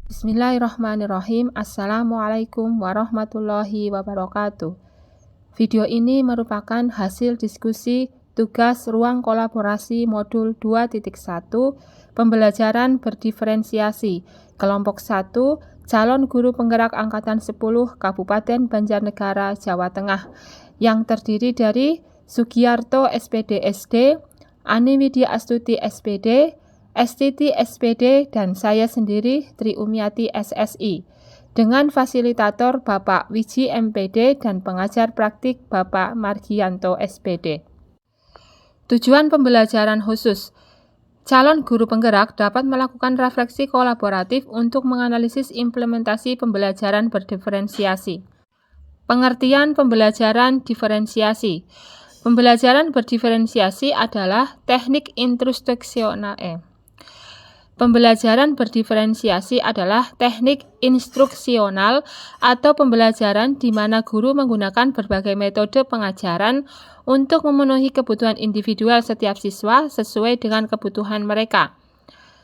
Bismillahirrahmanirrahim. Assalamualaikum warahmatullahi wabarakatuh. Video ini merupakan hasil diskusi tugas ruang kolaborasi modul 2.1 pembelajaran berdiferensiasi kelompok 1 calon guru penggerak angkatan 10 Kabupaten Banjarnegara, Jawa Tengah yang terdiri dari Sugiyarto SPD SD, Ani Widya Astuti SPD, Estiti SPD, dan saya sendiri Tri Umiati SSI dengan fasilitator Bapak Wiji MPD dan pengajar praktik Bapak Margianto SPD. Tujuan pembelajaran khusus. Calon guru penggerak dapat melakukan refleksi kolaboratif untuk menganalisis implementasi pembelajaran berdiferensiasi. Pengertian pembelajaran diferensiasi. Pembelajaran berdiferensiasi adalah teknik instruksional. Pembelajaran berdiferensiasi adalah teknik instruksional atau pembelajaran di mana guru menggunakan berbagai metode pengajaran untuk memenuhi kebutuhan individual setiap siswa sesuai dengan kebutuhan mereka.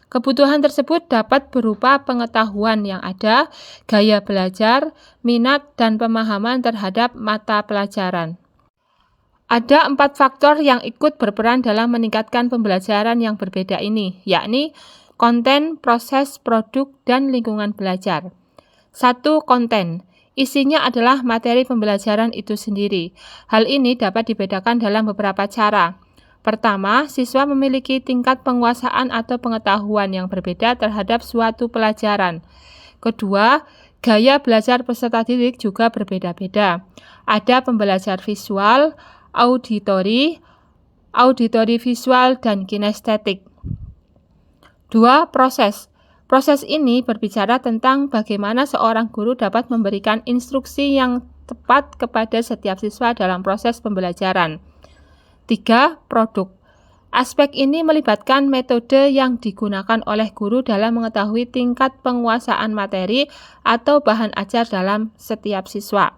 Kebutuhan tersebut dapat berupa pengetahuan yang ada, gaya belajar, minat, dan pemahaman terhadap mata pelajaran. Ada 4 faktor yang ikut berperan dalam meningkatkan pembelajaran yang berbeda ini, yakni konten, proses, produk, dan lingkungan belajar. 1. Konten. Isinya adalah materi pembelajaran itu sendiri. Hal ini dapat dibedakan dalam beberapa cara. Pertama, siswa memiliki tingkat penguasaan atau pengetahuan yang berbeda terhadap suatu pelajaran. Kedua, gaya belajar peserta didik juga berbeda-beda. Ada pembelajar visual, auditori visual, dan kinestetik. 2. Proses. Proses ini berbicara tentang bagaimana seorang guru dapat memberikan instruksi yang tepat kepada setiap siswa dalam proses pembelajaran. 3. Produk. Aspek ini melibatkan metode yang digunakan oleh guru dalam mengetahui tingkat penguasaan materi atau bahan ajar dalam setiap siswa.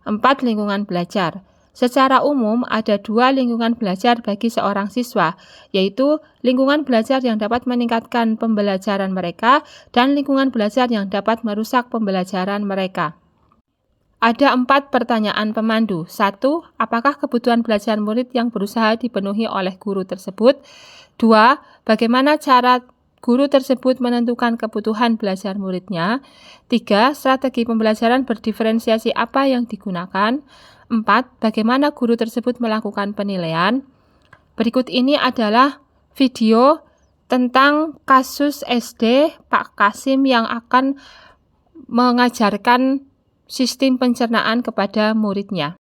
4. Lingkungan belajar. Secara umum, ada 2 lingkungan belajar bagi seorang siswa, yaitu lingkungan belajar yang dapat meningkatkan pembelajaran mereka dan lingkungan belajar yang dapat merusak pembelajaran mereka. Ada 4 pertanyaan pemandu. 1. Apakah kebutuhan belajar murid yang berusaha dipenuhi oleh guru tersebut? 2. Bagaimana cara guru tersebut menentukan kebutuhan belajar muridnya? 3. Strategi pembelajaran berdiferensiasi apa yang digunakan? 4. Bagaimana guru tersebut melakukan penilaian? Berikut ini adalah video tentang kasus SD Pak Kasim yang akan mengajarkan sistem pencernaan kepada muridnya.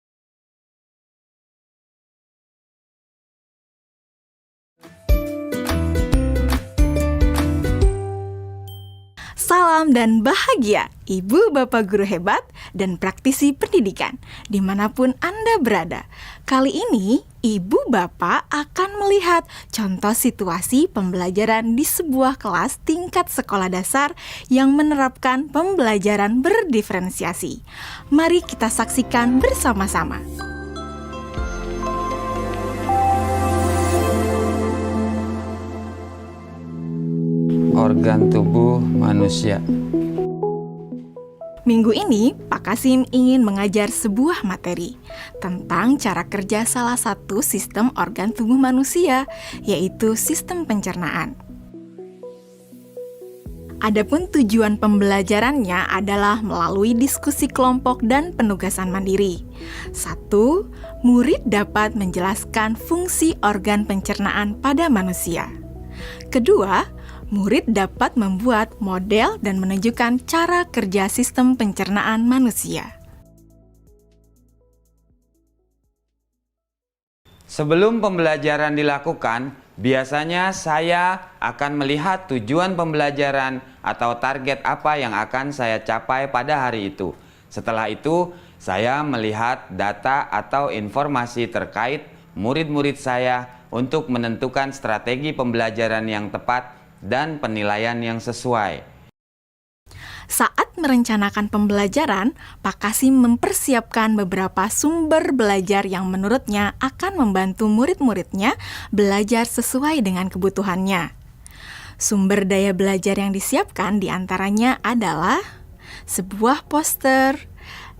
Salam dan bahagia, Ibu Bapak Guru hebat dan praktisi pendidikan, dimanapun Anda berada. Kali ini, Ibu Bapak akan melihat contoh situasi pembelajaran di sebuah kelas tingkat sekolah dasar yang menerapkan pembelajaran berdiferensiasi. Mari kita saksikan bersama-sama. Organ tubuh manusia. Minggu ini, Pak Kasim ingin mengajar sebuah materi tentang cara kerja salah satu sistem organ tubuh manusia, yaitu sistem pencernaan. Adapun tujuan pembelajarannya adalah melalui diskusi kelompok dan penugasan mandiri. 1. Murid dapat menjelaskan fungsi organ pencernaan pada manusia. Kedua, murid dapat membuat model dan menunjukkan cara kerja sistem pencernaan manusia. Sebelum pembelajaran dilakukan, biasanya saya akan melihat tujuan pembelajaran atau target apa yang akan saya capai pada hari itu. Setelah itu, saya melihat data atau informasi terkait murid-murid saya untuk menentukan strategi pembelajaran yang tepat dan penilaian yang sesuai. Saat merencanakan pembelajaran, Pak Kasim mempersiapkan beberapa sumber belajar yang menurutnya akan membantu murid-muridnya belajar sesuai dengan kebutuhannya. Sumber daya belajar yang disiapkan diantaranya adalah sebuah poster,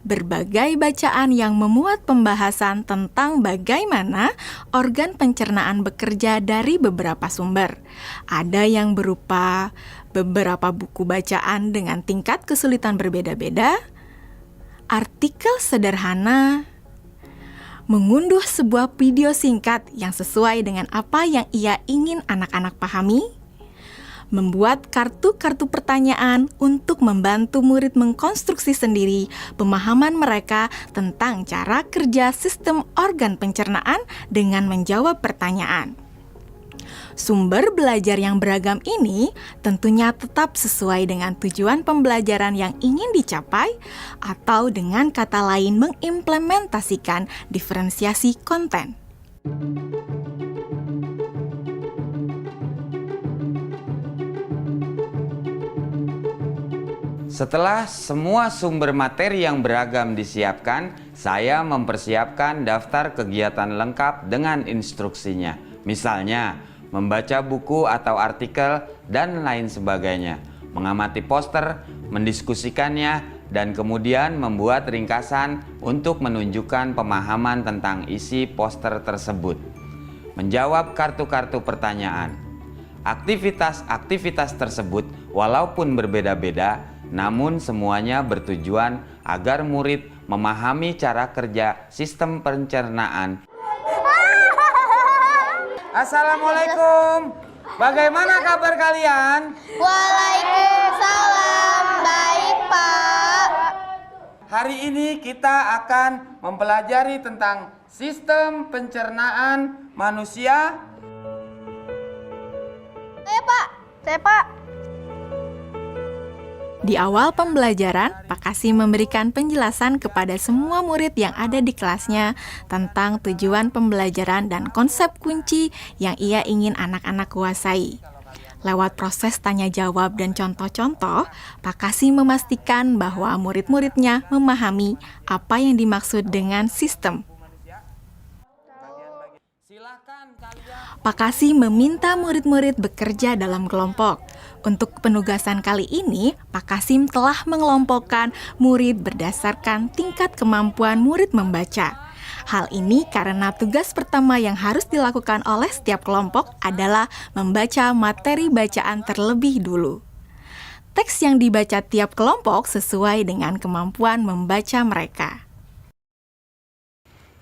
berbagai bacaan yang memuat pembahasan tentang bagaimana organ pencernaan bekerja dari beberapa sumber. Ada yang berupa beberapa buku bacaan dengan tingkat kesulitan berbeda-beda, artikel sederhana, mengunduh sebuah video singkat yang sesuai dengan apa yang ia ingin anak-anak pahami, membuat kartu-kartu pertanyaan untuk membantu murid mengkonstruksi sendiri pemahaman mereka tentang cara kerja sistem organ pencernaan dengan menjawab pertanyaan. Sumber belajar yang beragam ini tentunya tetap sesuai dengan tujuan pembelajaran yang ingin dicapai, atau dengan kata lain mengimplementasikan diferensiasi konten. Setelah semua sumber materi yang beragam disiapkan, saya mempersiapkan daftar kegiatan lengkap dengan instruksinya. Misalnya, membaca buku atau artikel dan lain sebagainya, mengamati poster, mendiskusikannya, dan kemudian membuat ringkasan untuk menunjukkan pemahaman tentang isi poster tersebut. Menjawab kartu-kartu pertanyaan. Aktivitas-aktivitas tersebut walaupun berbeda-beda, namun semuanya bertujuan agar murid memahami cara kerja sistem pencernaan. Assalamualaikum. Bagaimana kabar kalian? Waalaikumsalam. Baik, Pak. Hari ini kita akan mempelajari tentang sistem pencernaan manusia. Saya, Pak. Di awal pembelajaran, Pak Kasim memberikan penjelasan kepada semua murid yang ada di kelasnya tentang tujuan pembelajaran dan konsep kunci yang ia ingin anak-anak kuasai. Lewat proses tanya jawab dan contoh-contoh, Pak Kasim memastikan bahwa murid-muridnya memahami apa yang dimaksud dengan sistem. Pak Kasim meminta murid-murid bekerja dalam kelompok. Untuk penugasan kali ini, Pak Kasim telah mengelompokkan murid berdasarkan tingkat kemampuan murid membaca. Hal ini karena tugas pertama yang harus dilakukan oleh setiap kelompok adalah membaca materi bacaan terlebih dulu. Teks yang dibaca tiap kelompok sesuai dengan kemampuan membaca mereka.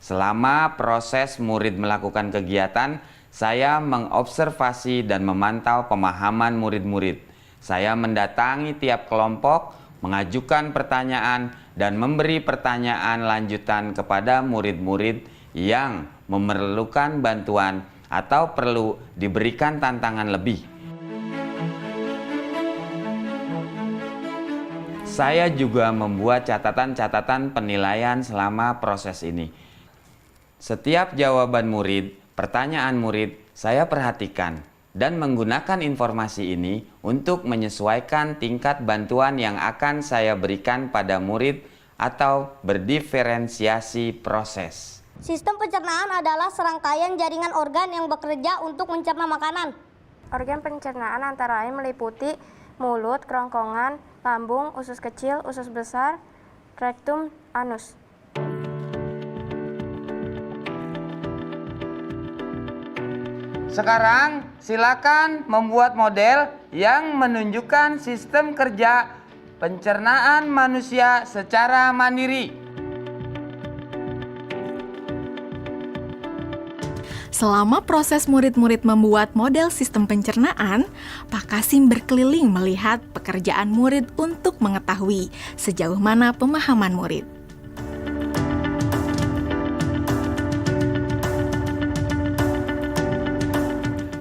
Selama proses murid melakukan kegiatan, saya mengobservasi dan memantau pemahaman murid-murid. Saya mendatangi tiap kelompok, mengajukan pertanyaan, dan memberi pertanyaan lanjutan kepada murid-murid yang memerlukan bantuan atau perlu diberikan tantangan lebih. Saya juga membuat catatan-catatan penilaian selama proses ini. Setiap jawaban murid, pertanyaan murid, saya perhatikan dan menggunakan informasi ini untuk menyesuaikan tingkat bantuan yang akan saya berikan pada murid atau berdiferensiasi proses. Sistem pencernaan adalah serangkaian jaringan organ yang bekerja untuk mencerna makanan. Organ pencernaan antara lain meliputi mulut, kerongkongan, lambung, usus kecil, usus besar, rektum, anus. Sekarang silakan membuat model yang menunjukkan sistem kerja pencernaan manusia secara mandiri. Selama proses murid-murid membuat model sistem pencernaan, Pak Kasim berkeliling melihat pekerjaan murid untuk mengetahui sejauh mana pemahaman murid.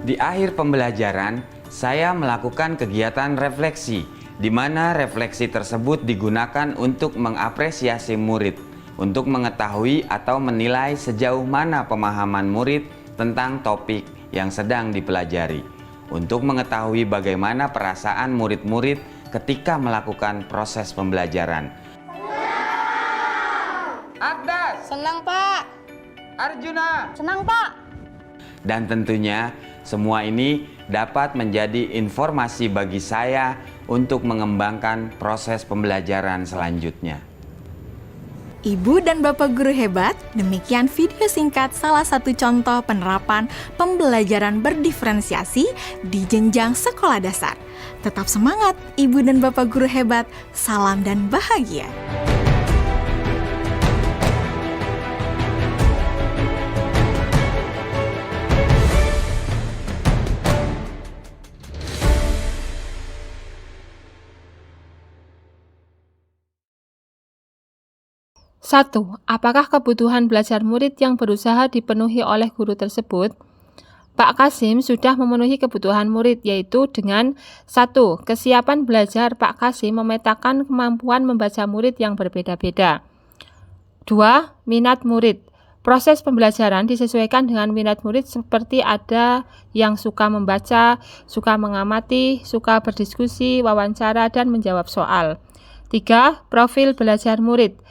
Di akhir pembelajaran, saya melakukan kegiatan refleksi, di mana refleksi tersebut digunakan untuk mengapresiasi murid, untuk mengetahui atau menilai sejauh mana pemahaman murid tentang topik yang sedang dipelajari, untuk mengetahui bagaimana perasaan murid-murid ketika melakukan proses pembelajaran? Akdas, Senang, Pak. Arjuna. Senang, Pak. Dan tentunya semua ini dapat menjadi informasi bagi saya untuk mengembangkan proses pembelajaran selanjutnya. Ibu dan Bapak guru hebat, demikian video singkat salah satu contoh penerapan pembelajaran berdiferensiasi di jenjang sekolah dasar. Tetap semangat, Ibu dan Bapak guru hebat. Salam dan bahagia. Satu, apakah kebutuhan belajar murid yang berusaha dipenuhi oleh guru tersebut? Pak Kasim sudah memenuhi kebutuhan murid, yaitu dengan 1. Kesiapan belajar Pak Kasim memetakan kemampuan membaca murid yang berbeda-beda. 2. Minat murid. Proses pembelajaran disesuaikan dengan minat murid seperti ada yang suka membaca, suka mengamati, suka berdiskusi, wawancara, dan menjawab soal. 3. Profil belajar murid.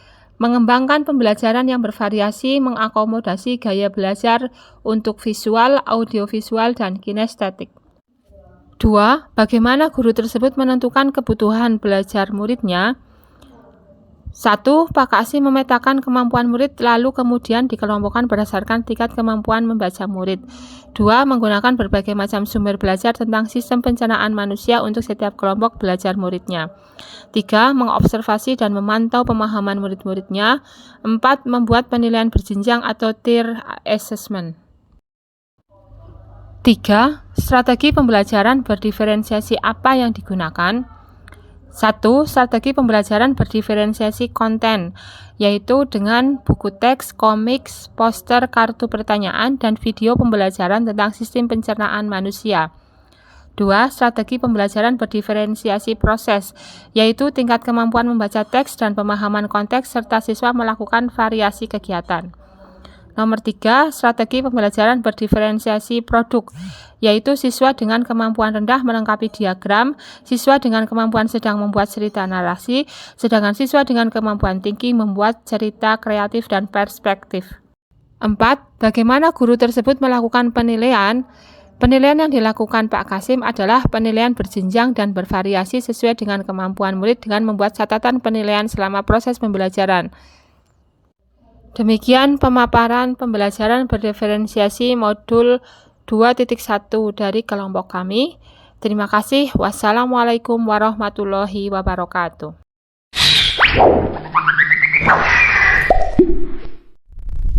Mengembangkan pembelajaran yang bervariasi, mengakomodasi gaya belajar untuk visual, audiovisual, dan kinestetik. 2. Bagaimana guru tersebut menentukan kebutuhan belajar muridnya? 1. Pak Kasim memetakan kemampuan murid lalu kemudian dikelompokkan berdasarkan tingkat kemampuan membaca murid. 2. Menggunakan berbagai macam sumber belajar tentang sistem pencernaan manusia untuk setiap kelompok belajar muridnya. 3. Mengobservasi dan memantau pemahaman murid-muridnya. 4. Membuat penilaian berjenjang atau tier assessment. 3. Strategi pembelajaran berdiferensiasi apa yang digunakan? 1. Strategi pembelajaran berdiferensiasi konten, yaitu dengan buku teks, komik, poster, kartu pertanyaan, dan video pembelajaran tentang sistem pencernaan manusia. 2. Strategi pembelajaran berdiferensiasi proses, yaitu tingkat kemampuan membaca teks dan pemahaman konteks serta siswa melakukan variasi kegiatan. Nomor 3. Strategi pembelajaran berdiferensiasi produk, yaitu siswa dengan kemampuan rendah melengkapi diagram, siswa dengan kemampuan sedang membuat cerita narasi, sedangkan siswa dengan kemampuan tinggi membuat cerita kreatif dan perspektif. 4. Bagaimana guru tersebut melakukan penilaian? Penilaian yang dilakukan Pak Kasim adalah penilaian berjenjang dan bervariasi sesuai dengan kemampuan murid dengan membuat catatan penilaian selama proses pembelajaran. Demikian pemaparan pembelajaran berdiferensiasi modul 2.1 dari kelompok kami. Terima kasih. Wassalamualaikum warahmatullahi wabarakatuh.